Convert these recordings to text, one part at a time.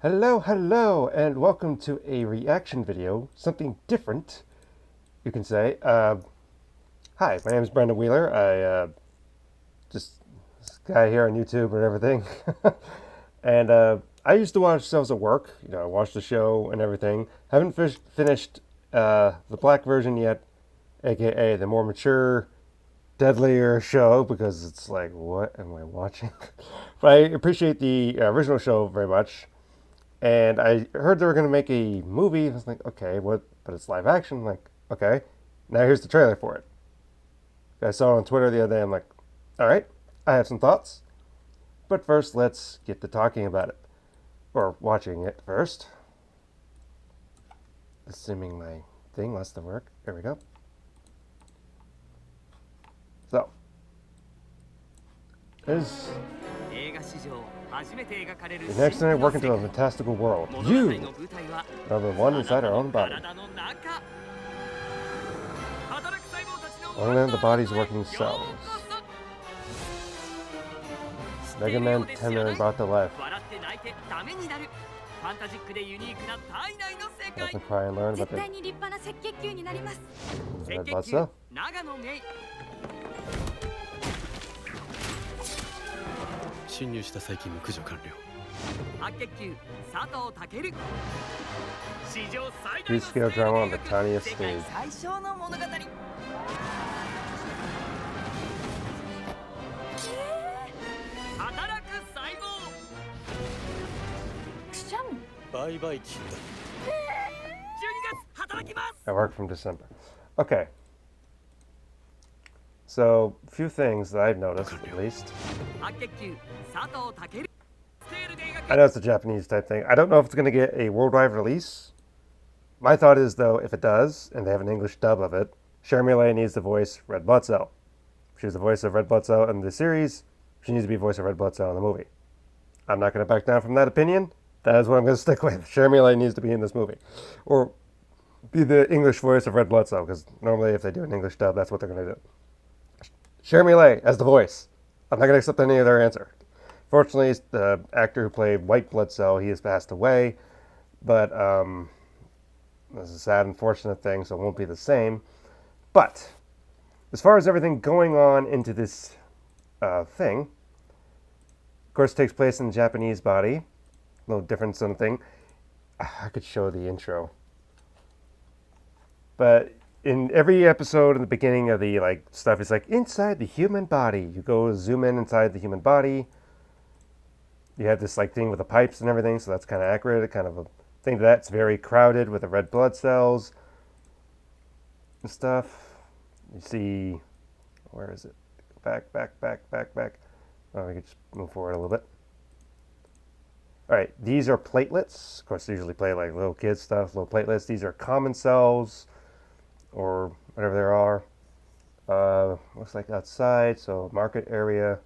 Hello, and welcome to a reaction video. Something different, you can say. Hi, my name is Brandon Wheeler. Just this guy here on YouTube and everything. and I used to watch shows at work. I watched the show and everything. Haven't finished the black version yet, aka the more mature, deadlier show, because it's like, what am I watching? But I appreciate the original show very much. And I heard they were going to make a movie. I was like, okay, what? But it's live action. I'm like, okay. Now here's the trailer for it. I saw it on Twitter the other day. I'm like, all right, I have some thoughts. But first, let's get to talking about it. Or watching it first. Assuming my thing wants to work. There we go. So, there's the next night walk into a fantastical world. You are the one inside our own body. Only the body's working cells. Mega Man 10 million brought to life. Nothing cry and learn about the red blood cell. 侵入した細菌の駆除完了。白血球佐藤健。史上最大の 3-scale drama on the tiniest stage. 最小の物語。働く細胞。くしゃみ。バイバイキンだ。12月働きます。 I work from December. Okay. So, a few things that I've noticed, at least. I know it's a Japanese type thing. I don't know if it's going to get a worldwide release. My thought is, though, if it does, and they have an English dub of it, Sharmila needs to voice Red Blood Cell. She's the voice of Red Blood Cell in the series. She needs to be voice of Red Blood Cell in the movie. I'm not going to back down from that opinion. That is what I'm going to stick with. Sharmila needs to be in this movie. Or be the English voice of Red Blood Cell, because normally if they do an English dub, that's what they're going to do. Sharmila as the voice. I'm not going to accept any of their answer. Fortunately, the actor who played White Blood Cell, he has passed away. But this is a sad, unfortunate thing, so it won't be the same. But as far as everything going on into this thing, of course, it takes place in the Japanese body. A little different sort of thing. I could show the intro. But in every episode, in the beginning of the stuff, it's like inside the human body. You go zoom in inside the human body. You have this thing with the pipes and everything, so that's kind of accurate. Kind of a thing that's very crowded with the red blood cells and stuff. You see, where is it? Back. Oh, we can just move forward a little bit. All right, these are platelets. Of course, they usually play like little kids stuff, little platelets. These are common cells, or whatever there are. Looks like outside, so market area.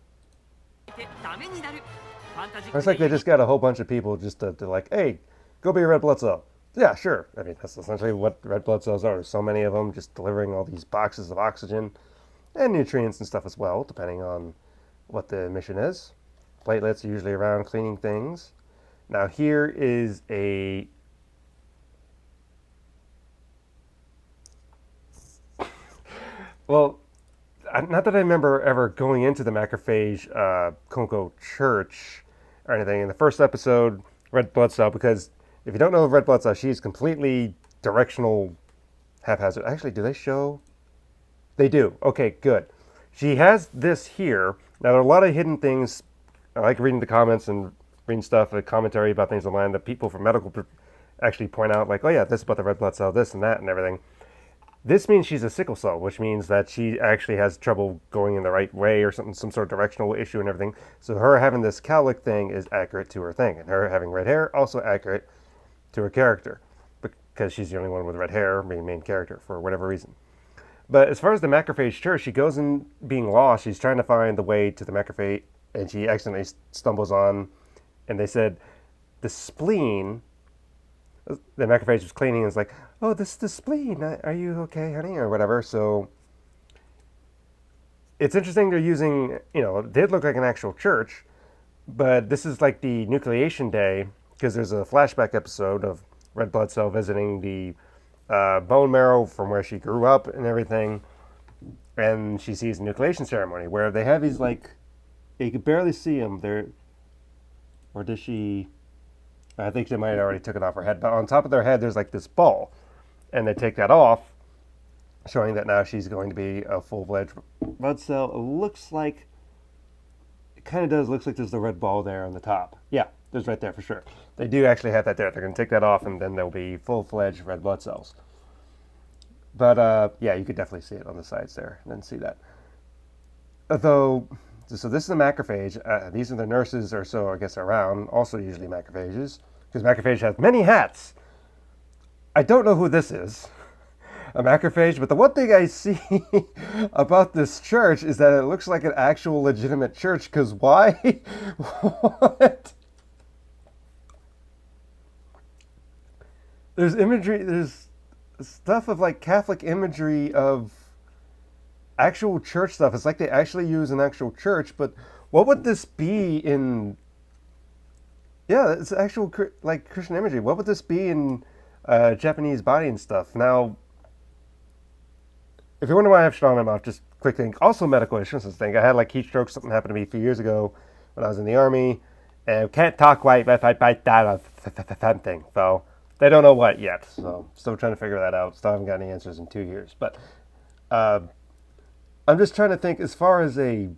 Looks like they just got a whole bunch of people just to hey, go be a red blood cell. Yeah, sure. I mean, that's essentially what red blood cells are. There's so many of them, just delivering all these boxes of oxygen and nutrients and stuff as well, depending on what the mission is. Platelets are usually around cleaning things. Now here is a well, not that I remember ever going into the macrophage Konko church or anything. In the first episode, Red Blood Cell, because if you don't know Red Blood Cell, she's completely directional, haphazard. Actually, do they show? They do. Okay, good. She has this here. Now, there are a lot of hidden things. I like reading the comments and reading stuff, a commentary about things online that people from medical actually point out, like, oh yeah, this is about the red blood cell, this and that and everything. This means she's a sickle cell, which means that she actually has trouble going in the right way or something, some sort of directional issue and everything. So her having this cowlick thing is accurate to her thing. And her having red hair, also accurate to her character. Because she's the only one with red hair, being main character, for whatever reason. But as far as the macrophage church, she goes in being lost. She's trying to find the way to the macrophage, and she accidentally stumbles on, and they said, the spleen, the macrophage was cleaning, and it's like, oh, this is the spleen. Are you okay, honey? Or whatever. So it's interesting they're using, it did look like an actual church, but this is like the nucleation day because there's a flashback episode of Red Blood Cell visiting the bone marrow from where she grew up and everything, and she sees the nucleation ceremony where they have these like you can barely see them there, or does she? I think they might have already took it off her head, but on top of their head there's like this ball, and they take that off, showing that now she's going to be a full-fledged blood cell. It looks like it kind of does. Looks like there's the red ball there on the top. Yeah, there's right there for sure. They do actually have that there. They're going to take that off, and then there'll be full-fledged red blood cells. But yeah, you could definitely see it on the sides there, and then see that. Although, so this is a macrophage. These are the nurses or so, I guess, around. Also usually macrophages, because macrophage has many hats. I don't know who this is, a macrophage, but the one thing I see about this church is that it looks like an actual legitimate church, because why? What? There's imagery, there's stuff of like Catholic imagery of actual church stuff. It's like they actually use an actual church, but what would this be in? Yeah, it's actual like Christian imagery. What would this be in Japanese body and stuff? Now, if you wonder why I have shit on my mouth, just quick thing. Also, medical insurance thing. I had like heat stroke. Something happened to me a few years ago when I was in the army, and can't talk right if I bite that thing. So they don't know what yet. So still trying to figure that out. Still haven't got any answers in 2 years. But I'm just trying to think as far as a.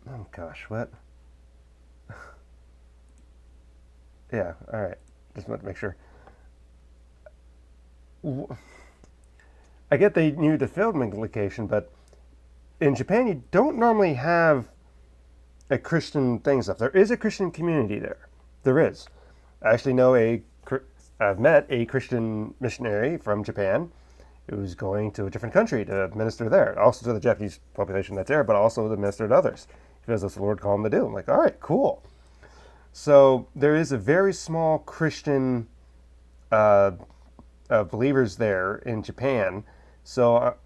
Oh gosh, what? Yeah. All right. Just want to make sure. I get they knew the filming location, but in Japan you don't normally have a Christian thing stuff. There is a Christian community there. There is. I actually know I've met a Christian missionary from Japan who's going to a different country to minister there. Also to the Japanese population that's there, but also to minister to others. Because that's what the Lord called him to do. I'm like, all right, cool. So there is a very small Christian believers there in Japan. So,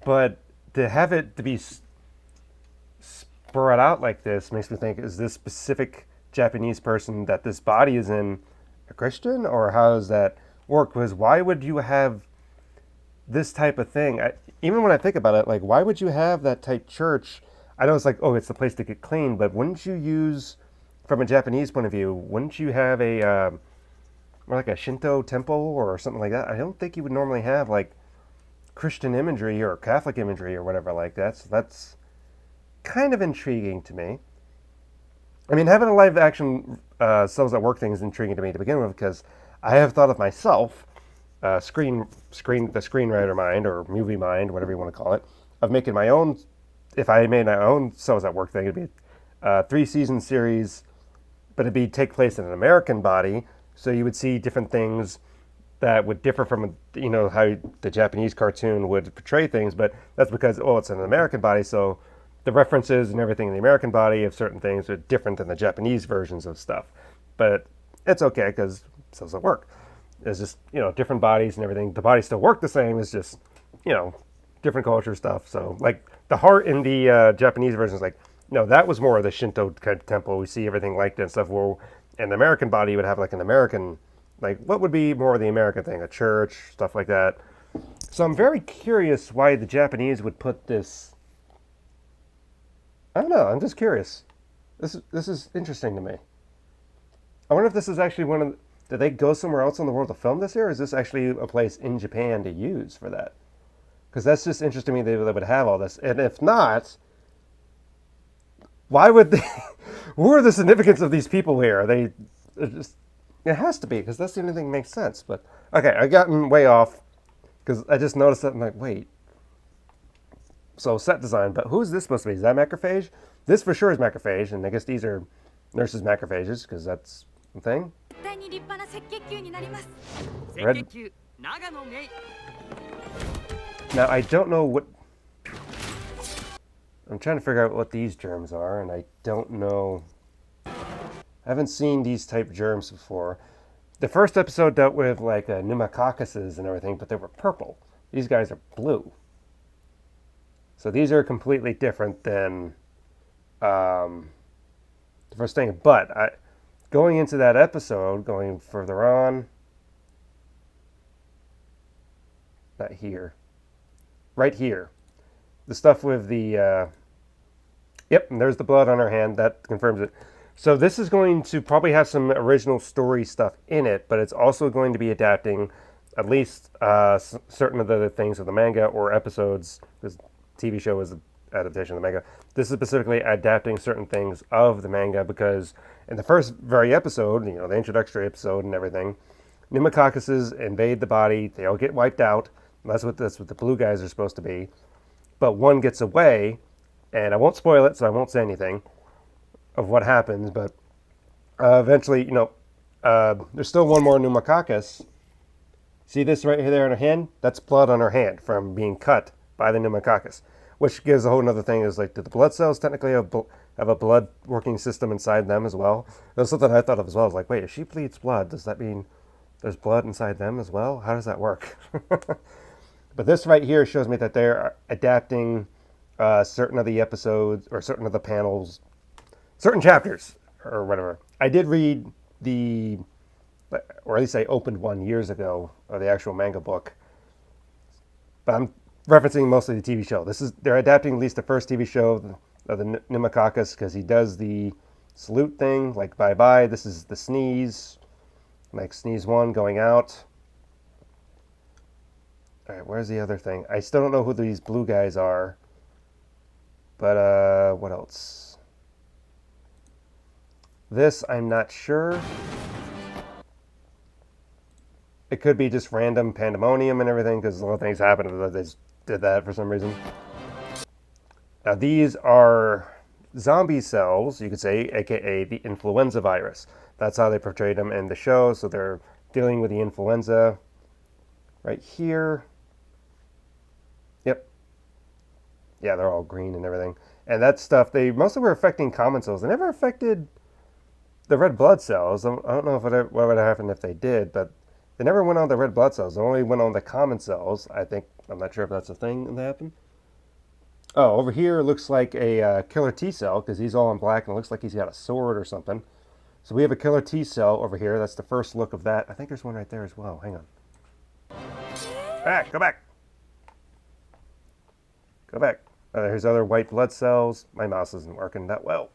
but to have it to be spread out like this makes me think: is this specific Japanese person that this body is in a Christian, or how does that work? Because why would you have this type of thing? Even when I think about it, like why would you have that type church? I know it's like, oh, it's the place to get clean, but wouldn't you use, from a Japanese point of view, wouldn't you have a or like a Shinto temple or something like that? I don't think you would normally have like Christian imagery or Catholic imagery or whatever like that. So that's kind of intriguing to me. I mean, having a live action cells at work thing is intriguing to me to begin with, because I have thought of myself, the screenwriter mind or movie mind, whatever you want to call it, of making my own. If I made my own cells at work thing, it'd be a 3-season series, but it'd be take place in an American body. So you would see different things that would differ from, you know, how the Japanese cartoon would portray things, but that's because, oh, it's an American body, so the references and everything in the American body of certain things are different than the Japanese versions of stuff. But it's okay, because cells at work. It's just, you know, different bodies and everything. The bodies still work the same, it's just, you know, different culture stuff. So, like, the heart in the Japanese version is like, no, that was more of the Shinto kind of temple. We see everything like that and stuff, where an American body would have like an American, like what would be more of the American thing, a church, stuff like that. So I'm very curious why the Japanese would put this. I don't know. I'm just curious. This is interesting to me. I wonder if this is actually one of. Did they go somewhere else in the world to film this here, or is this actually a place in Japan to use for that? Because that's just interesting to me. They would have all this, and if not, why would they? Who are the significance of these people here? Just, it has to be, because that's the only thing that makes sense. But okay, I gotten way off because I just noticed that. I'm like, wait. So set design, but who's this supposed to be? Is that macrophage? This for sure is macrophage, and I guess these are nurses macrophages, because that's the thing. Red. Now I don't know what. I'm trying to figure out what these germs are, and I don't know. I haven't seen these type germs before. The first episode dealt with like pneumococcuses and everything, but they were purple. These guys are blue. So these are completely different than the first thing. But going into that episode, going further on, not here, right here, the stuff with the, yep, and there's the blood on her hand, that confirms it. So this is going to probably have some original story stuff in it, but it's also going to be adapting at least certain of the things of the manga or episodes, because TV show is an adaptation of the manga. This is specifically adapting certain things of the manga because in the first very episode, the introductory episode and everything, pneumococcuses invade the body. They all get wiped out. That's what the blue guys are supposed to be. But one gets away, and I won't spoil it, so I won't say anything of what happens. But eventually, there's still one more pneumococcus. See this right here there on her hand? That's blood on her hand from being cut by the pneumococcus, which gives a whole other thing. Is like, do the blood cells technically have a blood working system inside them as well? That's something I thought of as well. I was like, wait, if she bleeds blood, does that mean there's blood inside them as well? How does that work? But this right here shows me that they're adapting certain of the episodes or certain of the panels, certain chapters or whatever. I did read or at least I opened one years ago, of the actual manga book. But I'm referencing mostly the TV show. They're adapting at least the first TV show of the pneumococcus because he does the salute thing, like bye bye. This is the sneeze, like sneeze one going out. All right, where's the other thing? I still don't know who these blue guys are. But what else? This I'm not sure. It could be just random pandemonium and everything because a lot of things happened. They just did that for some reason. Now these are zombie cells, you could say, aka the influenza virus. That's how they portrayed them in the show. So they're dealing with the influenza right here. Yep. Yeah, they're all green and everything. And that stuff, they mostly were affecting common cells. They never affected the red blood cells. I don't know what would happen if they did, but they never went on the red blood cells. They only went on the common cells. I'm not sure if that's a thing that happened. Oh, over here it looks like a killer T cell because he's all in black and it looks like he's got a sword or something. So we have a killer T cell over here. That's the first look of that. I think there's one right there as well. Hang on. Back, go back. Go back. Here's other white blood cells. My mouse isn't working that well.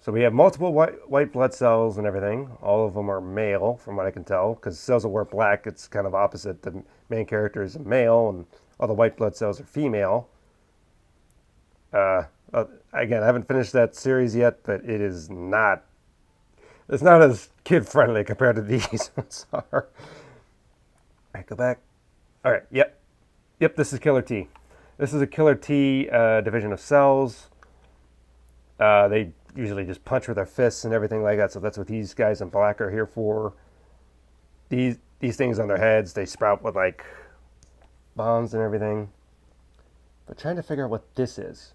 So we have multiple white blood cells and everything. All of them are male, from what I can tell, because cells that were black, it's kind of opposite. The main character is a male, and all the white blood cells are female. Again, I haven't finished that series yet, but it's not as kid-friendly compared to these ones are. All right, go back. All right, yep, this is Killer T. This is a Killer T division of cells. They usually just punch with their fists and everything like that, so that's what these guys in black are here for. These things on their heads, they sprout with like bombs and everything. But trying to figure out what this is.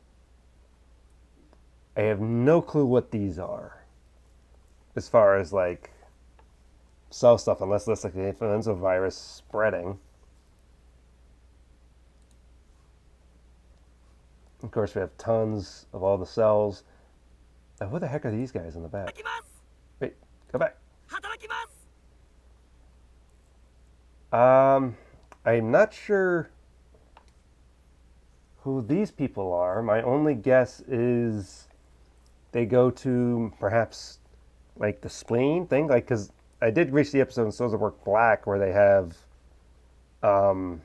I have no clue what these are. As far as like cell stuff, unless that's like the influenza virus spreading. Of course, we have tons of all the cells. Now, who the heck are these guys in the back? Wait, go back. I'm not sure who these people are. My only guess is they go to perhaps like the spleen thing, like because I did reach the episode in Souls of Work Black where they have the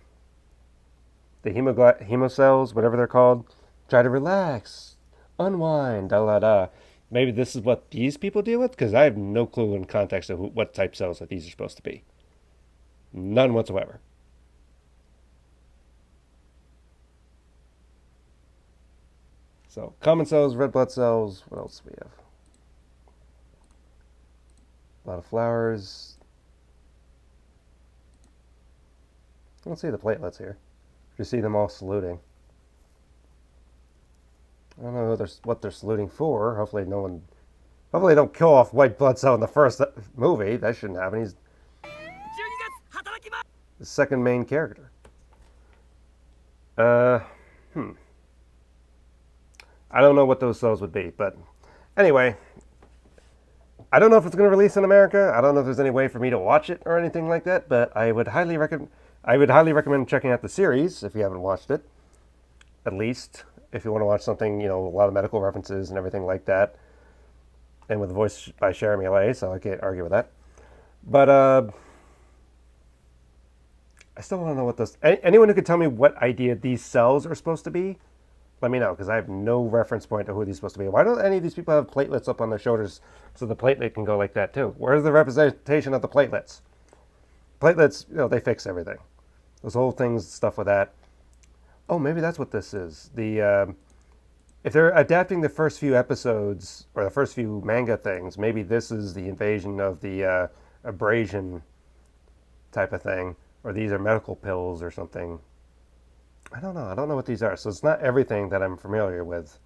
hemocells, whatever they're called, try to relax, unwind, da da da. Maybe this is what these people deal with, because I have no clue in context of what type cells that these are supposed to be. None whatsoever. So, common cells, red blood cells. What else do we have? A lot of flowers. I don't see the platelets here. Just see them all saluting. I don't know what they're saluting for. Hopefully they don't kill off white blood cell in the first movie. That shouldn't happen. He's the second main character. I don't know what those cells would be, but anyway, I don't know if it's going to release in America. I don't know if there's any way for me to watch it or anything like that. But I would highly recommend. I would highly recommend checking out the series if you haven't watched it. At least if you want to watch something, a lot of medical references and everything like that, and with a voice by Jeremy LA, so I can't argue with that. But I still want to know what this. Anyone who could tell me what idea these cells are supposed to be, let me know, because I have no reference point to who these are supposed to be. Why don't any of these people have platelets up on their shoulders so the platelet can go like that too? Where's the representation of the platelets? Platelets, they fix everything. Those whole things, stuff with that. Oh, maybe that's what this is. If they're adapting the first few episodes or the first few manga things, maybe this is the invasion of the abrasion type of thing, or these are medical pills or something. I don't know. I don't know what these are. So it's not everything that I'm familiar with,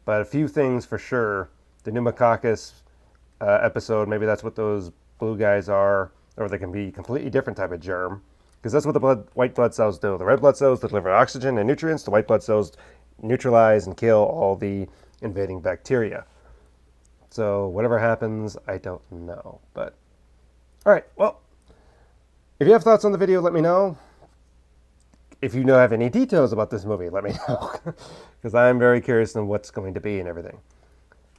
but a few things for sure. The pneumococcus episode, maybe that's what those blue guys are, or they can be a completely different type of germ, because that's what the white blood cells do. The red blood cells deliver oxygen and nutrients. The white blood cells neutralize and kill all the invading bacteria. So whatever happens, I don't know. But all right, well, if you have thoughts on the video, let me know. If you have any details about this movie, let me know, because I'm very curious on what's going to be and everything.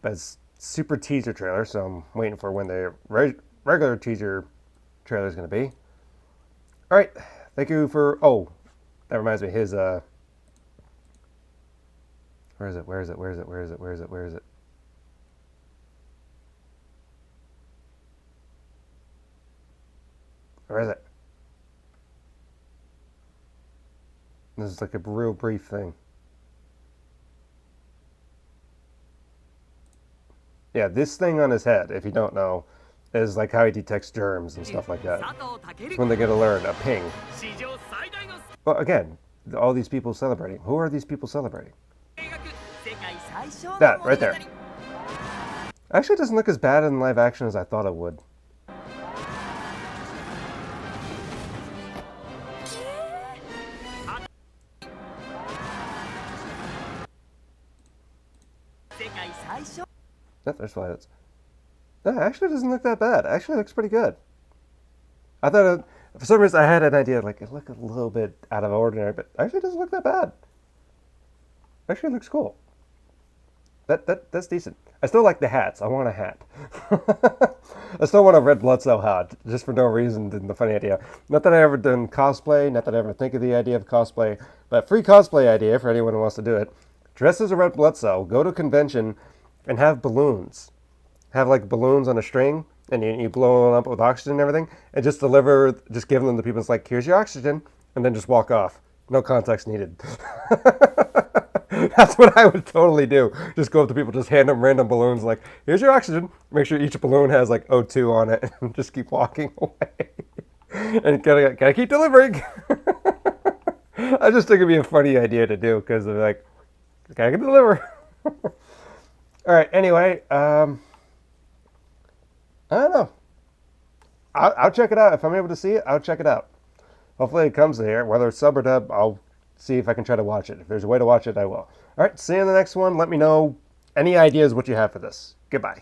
But it's super teaser trailer, so I'm waiting for when the regular teaser trailer is going to be. All right, thank you for. Oh, that reminds me. His where is it? Where is it? Where is it? Where is it? Where is it? Where is it? Where is it? This is like a real brief thing. Yeah, this thing on his head, if you don't know, is like how he detects germs and stuff like that. It's when they get alert, a ping. Well, again, all these people celebrating. Who are these people celebrating? That, right there. Actually, it doesn't look as bad in live action as I thought it would. There's pilots. That actually doesn't look that bad. Actually, looks pretty good. I thought for some reason I had an idea like it looked a little bit out of ordinary, but actually it doesn't look that bad. Actually, it looks cool. That's decent. I still like the hats. I want a hat. I still want a red blood cell hat, just for no reason. The funny idea. Not that I ever done cosplay. Not that I ever think of the idea of cosplay. But free cosplay idea for anyone who wants to do it. Dress as a red blood cell. Go to a convention and have balloons. Have like balloons on a string, and you blow them up with oxygen and everything, and just give them to people. It's like, here's your oxygen, and then just walk off. No context needed. That's what I would totally do. Just go up to people, just hand them random balloons, like, here's your oxygen. Make sure each balloon has like O2 on it, and just keep walking away. And gotta keep delivering. I just think it'd be a funny idea to do, because they're like, gotta deliver. All right, anyway, I don't know. I'll check it out. If I'm able to see it, I'll check it out. Hopefully it comes here. Whether it's sub or dub, I'll see if I can try to watch it. If there's a way to watch it, I will. All right, see you in the next one. Let me know any ideas what you have for this. Goodbye.